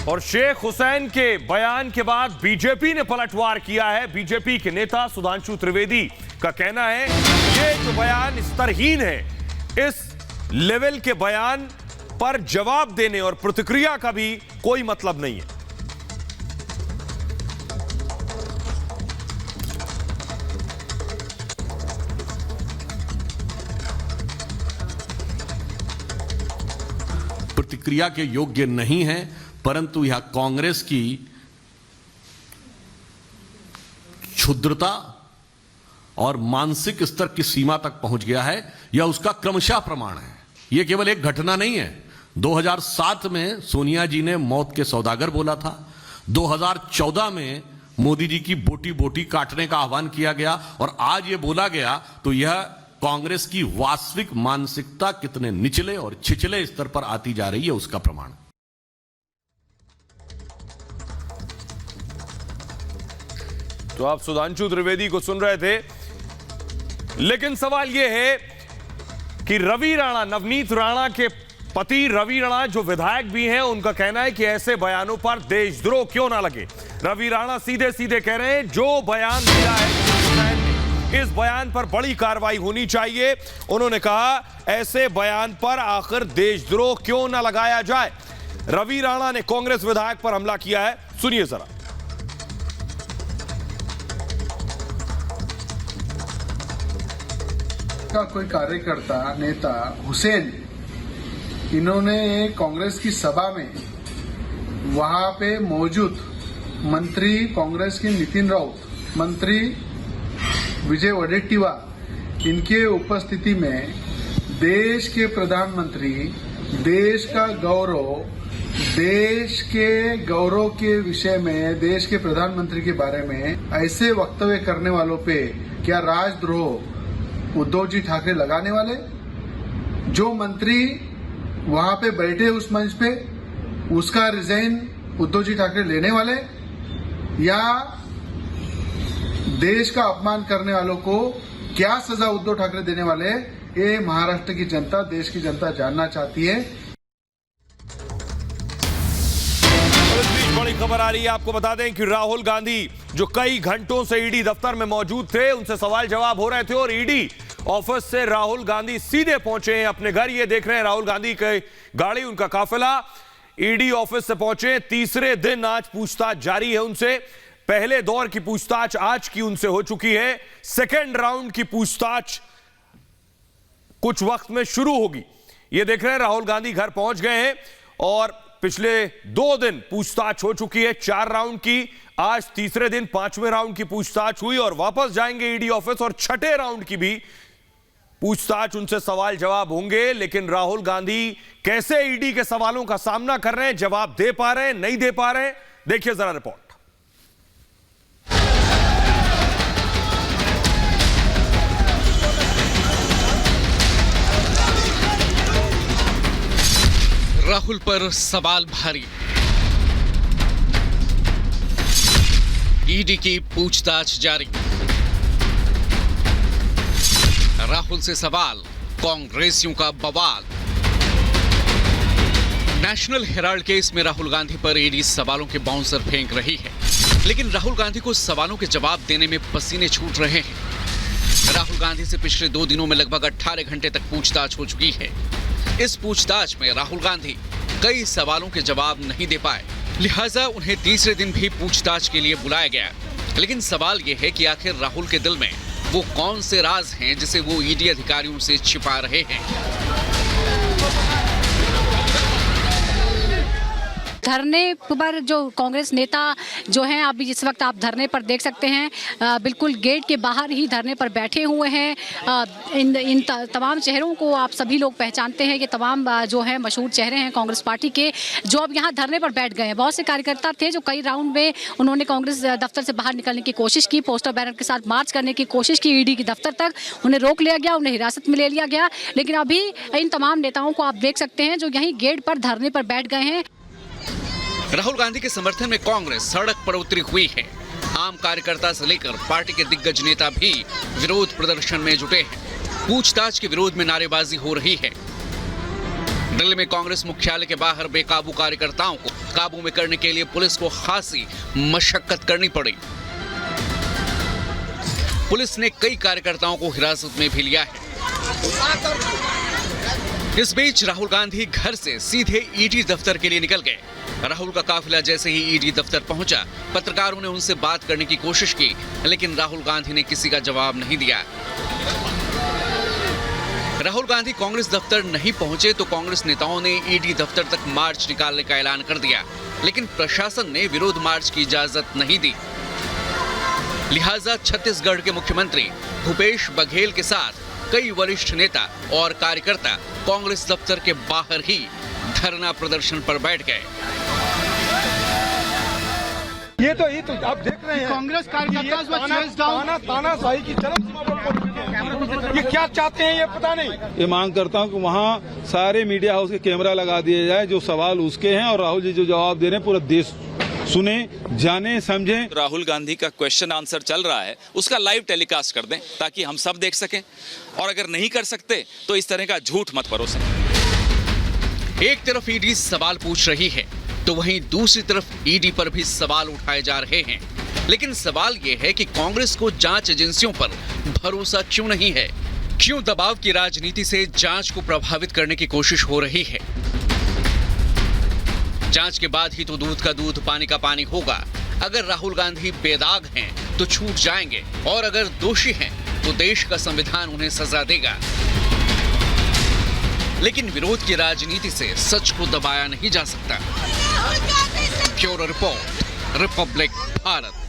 और शेख हुसैन के बयान के बाद बीजेपी ने पलटवार किया है। बीजेपी के नेता सुधांशु त्रिवेदी का कहना है ये जो बयान स्तरहीन है, इस लेवल के बयान पर जवाब देने और प्रतिक्रिया का भी कोई मतलब नहीं है। प्रतिक्रिया के योग्य नहीं है, परंतु यह कांग्रेस की क्षुद्रता और मानसिक स्तर की सीमा तक पहुंच गया है। यह उसका क्रमशः प्रमाण है। यह केवल एक घटना नहीं है। 2007 में सोनिया जी ने मौत के सौदागर बोला था। 2014 में मोदी जी की बोटी बोटी काटने का आह्वान किया गया और आज यह बोला गया, तो यह कांग्रेस की वास्तविक मानसिकता कितने निचले और छिचले स्तर पर आती जा रही है उसका प्रमाण। तो आप सुधांशु त्रिवेदी को सुन रहे थे, लेकिन सवाल यह है कि रवि राणा, नवनीत राणा के पति रवि राणा जो विधायक भी हैं, उनका कहना है कि ऐसे बयानों पर देशद्रोह क्यों ना लगे। रवि राणा सीधे सीधे कह रहे हैं जो बयान दिया है, इस बयान पर बड़ी कार्रवाई होनी चाहिए। उन्होंने कहा ऐसे बयान पर आखिर देशद्रोह क्यों ना लगाया जाए। रवि राणा ने कांग्रेस विधायक पर हमला किया है, सुनिए जरा। का कोई कार्यकर्ता नेता हुसैन, इन्होंने कांग्रेस की सभा में वहां पे मौजूद मंत्री कांग्रेस के नितिन राउत, मंत्री विजय वडेट्टीवार, इनके उपस्थिति में देश के प्रधानमंत्री, देश का गौरव, देश के गौरव के विषय में, देश के प्रधानमंत्री के बारे में ऐसे वक्तव्य करने वालों पे क्या राजद्रोह उद्धव जी ठाकरे लगाने वाले? जो मंत्री वहां पे बैठे उस मंच पे, उसका रिजाइन उद्धव जी ठाकरे लेने वाले, या देश का अपमान करने वालों को क्या सजा उद्धव ठाकरे देने वाले? ये महाराष्ट्र की जनता, देश की जनता जानना चाहती है। बड़ी खबर आ रही है, आपको बता दें कि राहुल गांधी जो कई घंटों से ईडी दफ्तर में मौजूद थे, उनसे सवाल जवाब हो रहे थे और ईडी ऑफिस से राहुल गांधी सीधे पहुंचे हैं अपने घर। ये देख रहे हैं राहुल गांधी की गाड़ी, उनका काफिला ईडी ऑफिस से पहुंचे। तीसरे दिन आज पूछताछ जारी है उनसे। पहले दौर की पूछताछ आज की उनसे हो चुकी है। सेकेंड राउंड की पूछताछ कुछ वक्त में शुरू होगी। ये देख रहे हैं राहुल गांधी घर पहुंच गए हैं और पिछले 2 दिन पूछताछ हो चुकी है, 4 राउंड की। आज तीसरे दिन 5वें राउंड की पूछताछ हुई और वापस जाएंगे ईडी ऑफिस और 6ठे राउंड की भी पूछताछ, उनसे सवाल जवाब होंगे। लेकिन राहुल गांधी कैसे ईडी के सवालों का सामना कर रहे हैं, जवाब दे पा रहे हैं, नहीं दे पा रहे हैं, देखिए जरा रिपोर्ट। राहुल पर सवाल भारी। ईडी की पूछताछ जारी। राहुल से सवाल, कांग्रेसियों का बवाल। नेशनल हेराल्ड केस में राहुल गांधी पर ईडी सवालों के बाउंसर फेंक रही है, लेकिन राहुल गांधी को सवालों के जवाब देने में पसीने छूट रहे हैं। राहुल गांधी से पिछले 2 दिनों में लगभग 18 घंटे तक पूछताछ हो चुकी है। इस पूछताछ में राहुल गांधी कई सवालों के जवाब नहीं दे पाए, लिहाजा उन्हें तीसरे दिन भी पूछताछ के लिए बुलाया गया। लेकिन सवाल यह है कि आखिर राहुल के दिल में वो कौन से राज हैं जिसे वो ईडी अधिकारियों से छिपा रहे हैं। धरने पर जो कांग्रेस नेता जो हैं, अभी इस वक्त आप धरने पर देख सकते हैं, बिल्कुल गेट के बाहर ही धरने पर बैठे हुए हैं। इन तमाम चेहरों को आप सभी लोग पहचानते हैं। ये तमाम जो है मशहूर चेहरे हैं कांग्रेस पार्टी के, जो अब यहाँ धरने पर बैठ गए हैं। बहुत से कार्यकर्ता थे जो कई राउंड में उन्होंने कांग्रेस दफ्तर से बाहर निकलने की कोशिश की, पोस्टर बैनर के साथ मार्च करने की कोशिश की ईडी के दफ्तर तक। उन्हें रोक लिया गया, उन्हें हिरासत में ले लिया गया। लेकिन अभी इन तमाम नेताओं को आप देख सकते हैं जो यहीं गेट पर धरने पर बैठ गए हैं। राहुल गांधी के समर्थन में कांग्रेस सड़क पर उतरी हुई है। आम कार्यकर्ता से लेकर पार्टी के दिग्गज नेता भी विरोध प्रदर्शन में जुटे हैं। पूछताछ के विरोध में नारेबाजी हो रही है। दिल्ली में कांग्रेस मुख्यालय के बाहर बेकाबू कार्यकर्ताओं को काबू में करने के लिए पुलिस को खासी मशक्कत करनी पड़ी। पुलिस ने कई कार्यकर्ताओं को हिरासत में भी लिया है। इस बीच राहुल गांधी घर से सीधे ईडी दफ्तर के लिए निकल गए। राहुल का काफिला जैसे ही ईडी दफ्तर पहुंचा, पत्रकारों ने उनसे बात करने की कोशिश की, लेकिन राहुल गांधी ने किसी का जवाब नहीं दिया। राहुल गांधी कांग्रेस दफ्तर नहीं पहुंचे तो कांग्रेस नेताओं ने ईडी दफ्तर तक मार्च निकालने का ऐलान कर दिया, लेकिन प्रशासन ने विरोध मार्च की इजाजत नहीं दी। लिहाजा छत्तीसगढ़ के मुख्यमंत्री भूपेश बघेल के साथ कई वरिष्ठ नेता और कार्यकर्ता कांग्रेस दफ्तर के बाहर ही धरना प्रदर्शन पर बैठ गए। ये तो आप देख रहे हैं कांग्रेस कार्यकर्ता तानाशाही की चरम सीमा पर पहुंच चुके हैं। ये क्या चाहते हैं ये पता नहीं। ये मांग करता हूं कि वहां सारे मीडिया हाउस के कैमरा लगा दिए जाए, जो सवाल उसके हैं और राहुल जी जो जवाब दे रहे हैं पूरा देश सुने, जाने, समझे। राहुल गांधी का क्वेश्चन आंसर चल रहा है, उसका लाइव टेलीकास्ट कर दें ताकि हम सब देख सकें, और अगर नहीं कर सकते तो इस तरह का झूठ मत परोसें। एक तरफ ईडी सवाल पूछ रही है तो वहीं दूसरी तरफ ईडी पर भी सवाल उठाए जा रहे हैं, लेकिन सवाल ये है कि कांग्रेस को जांच एजेंसियों पर भरोसा क्यों नहीं है? क्यों दबाव की राजनीति से जांच को प्रभावित करने की कोशिश हो रही है? जांच के बाद ही तो दूध का दूध पानी का पानी होगा। अगर राहुल गांधी बेदाग हैं तो छूट जाएंगे, और अगर दोषी हैं तो देश का संविधान उन्हें सजा देगा। लेकिन विरोध की राजनीति से सच को दबाया नहीं जा सकता। Bureau report, Republic Bharat.